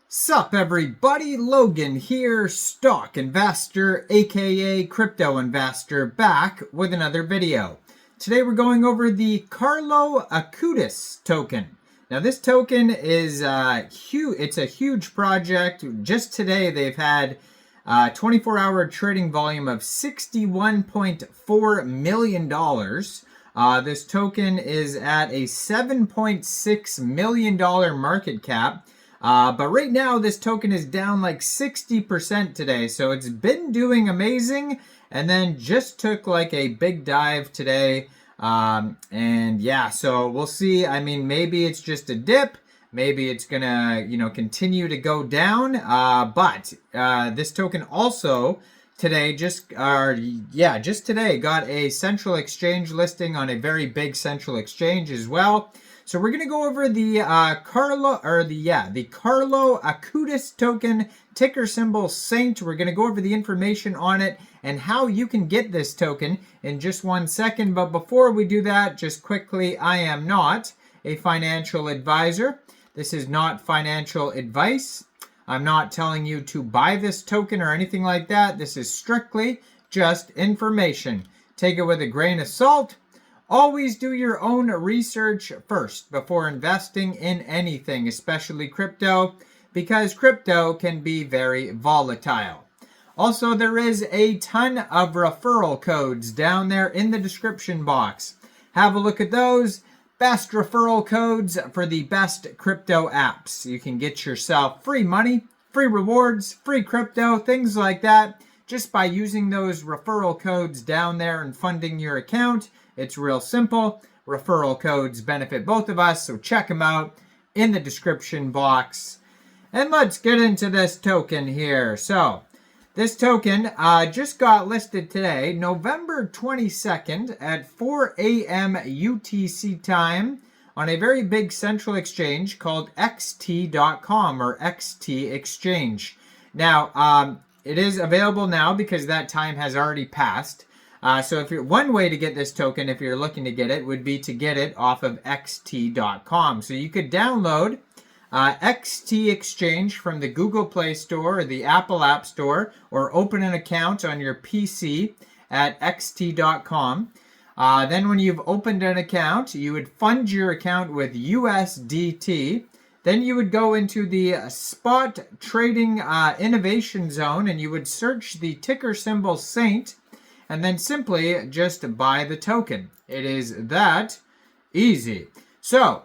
Sup everybody, Logan here, stock investor aka crypto investor, back with another video. Today we're going over the Carlo Acutis token. Now this token is huge. It's a huge project. Just today they've had 24-hour trading volume of $61.4 million. This token is at a $7.6 million market cap. But right now, this token is down like 60% today. So it's been doing amazing and then just took like a big dive today. And yeah, so we'll see. I mean, maybe it's just a dip. Maybe it's gonna, continue to go down. But this token also today just today got a central exchange listing on a very big central exchange as well. So we're gonna go over the Carlo Acutis token, ticker symbol Saint. We're gonna go over the information on it and how you can get this token in just 1 second. But before we do that, just quickly, I am not a financial advisor. This is not financial advice. I'm not telling you to buy this token or anything like that. This is strictly just information. Take it with a grain of salt. Always do your own research first before investing in anything, especially crypto, because crypto can be very volatile. Also, there is a ton of referral codes down there in the description box. Have a look at those. Best referral codes for the best crypto apps. You can get yourself free money, free rewards, free crypto, things like that, just by using those referral codes down there and funding your account. It's real simple. Referral codes benefit both of us, so check them out in the description box. And let's get into this token here. So, this token just got listed today, November 22nd at 4 a.m. UTC time on a very big central exchange called XT.com or XT Exchange. Now, it is available now because that time has already passed. So if one way to get this token, if you're looking to get it, would be to get it off of xt.com. So you could download XT Exchange from the Google Play Store or the Apple App Store, or open an account on your PC at xt.com. Then when you've opened an account, you would fund your account with USDT. Then you would go into the spot trading innovation zone and you would search the ticker symbol Saint, and then simply just buy the token. It is that easy. So,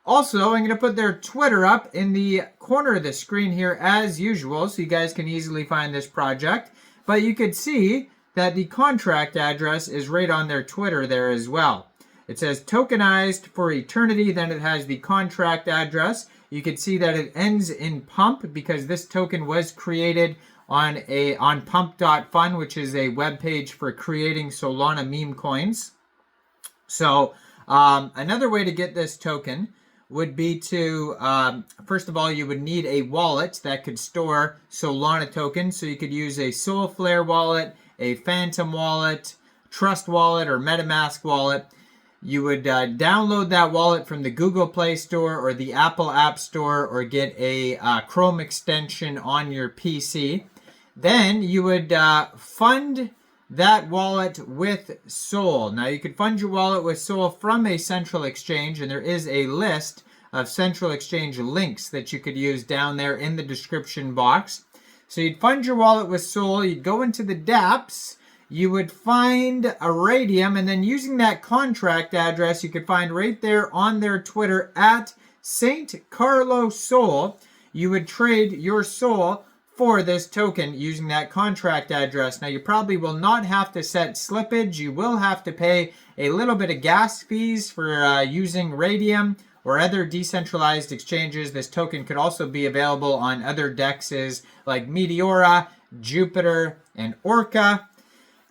also, I'm going to put their Twitter up in the corner of the screen here as usual, so you guys can easily find this project. But you could see that the contract address is right on their Twitter there as well. It says tokenized for eternity, then it has the contract address. You can see that it ends in pump because this token was created on pump.fun, which is a web page for creating Solana meme coins. So another way to get this token would be to, first of all, you would need a wallet that could store Solana tokens. So you could use a Solflare wallet, a Phantom wallet, Trust wallet, or MetaMask wallet. You would download that wallet from the Google Play Store or the Apple App Store, or get a Chrome extension on your PC. Then you would fund that wallet with Sol. Now you could fund your wallet with Sol from a central exchange, and there is a list of central exchange links that you could use down there in the description box. So you'd fund your wallet with Sol, you'd go into the dApps, you would find Iridium, and then using that contract address you could find right there on their Twitter at Saint Carlo Sol, you would trade your Sol for this token using that contract address. Now you probably will not have to set slippage. You will have to pay a little bit of gas fees for using Radium or other decentralized exchanges. This token could also be available on other dexes like Meteora, Jupiter, and Orca.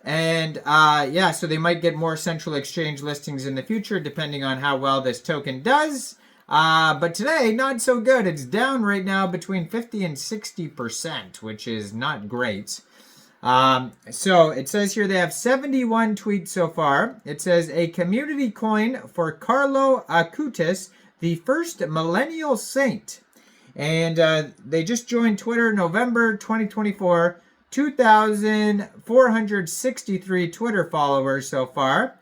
And yeah, so they might get more central exchange listings in the future depending on how well this token does. But today, not so good. It's down right now between 50 and 60%, which is not great. So it says here they have 71 tweets so far. It says a community coin for Carlo Acutis, the first millennial saint. And they just joined Twitter November 2024. 2,463 Twitter followers so far.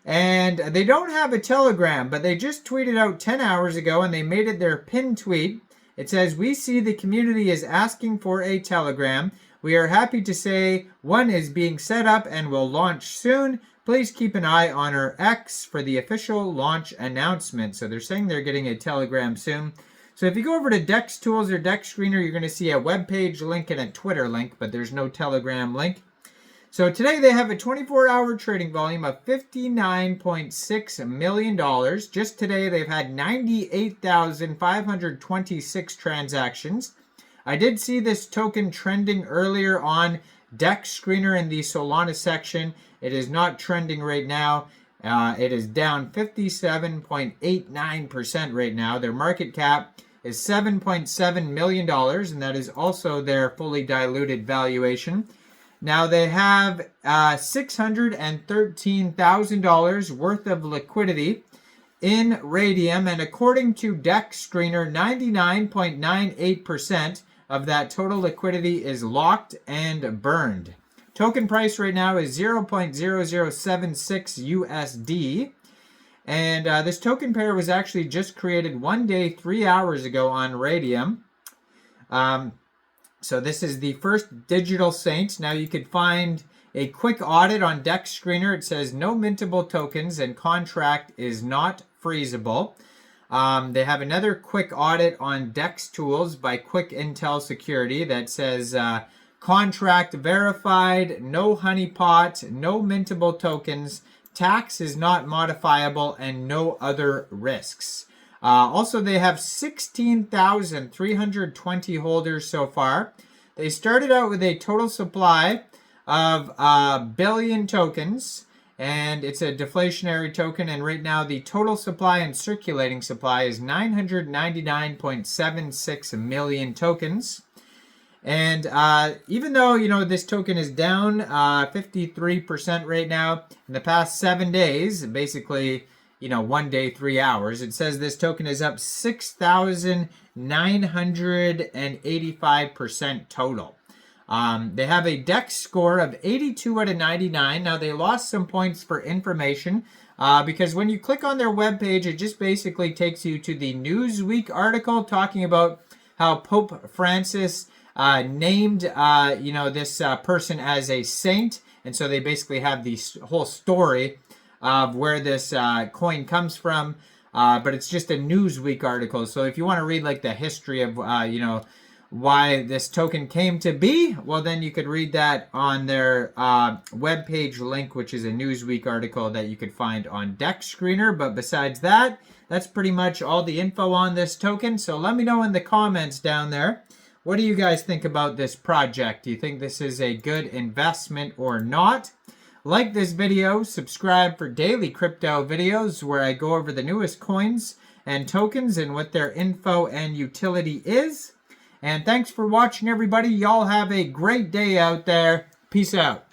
And they don't have a Telegram, but they just tweeted out 10 hours ago and they made it their pinned tweet. It says, "We see the community is asking for a Telegram. We are happy to say one is being set up and will launch soon. Please keep an eye on our X for the official launch announcement." So they're saying they're getting a Telegram soon. So if you go over to DEX Tools or DEX Screener, you're going to see a web page link and a Twitter link, but there's no Telegram link. So today they have a 24-hour trading volume of $59.6 million. Just today they've had 98,526 transactions. I did see this token trending earlier on DEX Screener in the Solana section. It is not trending right now. It is down 57.89% right now. Their market cap is $7.7 million, and that is also their fully diluted valuation. Now they have $613,000 worth of liquidity in Radium, and according to DEX Screener, 99.98% of that total liquidity is locked and burned. Token price right now is 0.0076 USD. And this token pair was actually just created 1 day, 3 hours ago on Radium. So this is the first digital saint. Now you could find a quick audit on DEX Screener. It says no mintable tokens and contract is not freezable. They have another quick audit on DEX Tools by Quick Intel Security that says contract verified, no honeypot, no mintable tokens, tax is not modifiable, and no other risks. Also, they have 16,320 holders so far. They started out with a total supply of 1 billion tokens, and it's a deflationary token, and right now the total supply and circulating supply is 999.76 million tokens. And even though, this token is down 53% right now, in the past 7 days, basically, 1 day, 3 hours, it says this token is up 6,985% total. They have a DEX score of 82 out of 99. Now, they lost some points for information because when you click on their webpage, it just basically takes you to the Newsweek article talking about how Pope Francis named, this person as a saint. And so they basically have the whole story of where this coin comes from. But it's just a Newsweek article. So if you want to read like the history of, why this token came to be, well, then you could read that on their webpage link, which is a Newsweek article that you could find on DEX Screener. But besides that, that's pretty much all the info on this token. So let me know in the comments down there. What do you guys think about this project? Do you think this is a good investment or not? Like this video, subscribe for daily crypto videos where I go over the newest coins and tokens and what their info and utility is. And thanks for watching, everybody. Y'all have a great day out there. Peace out.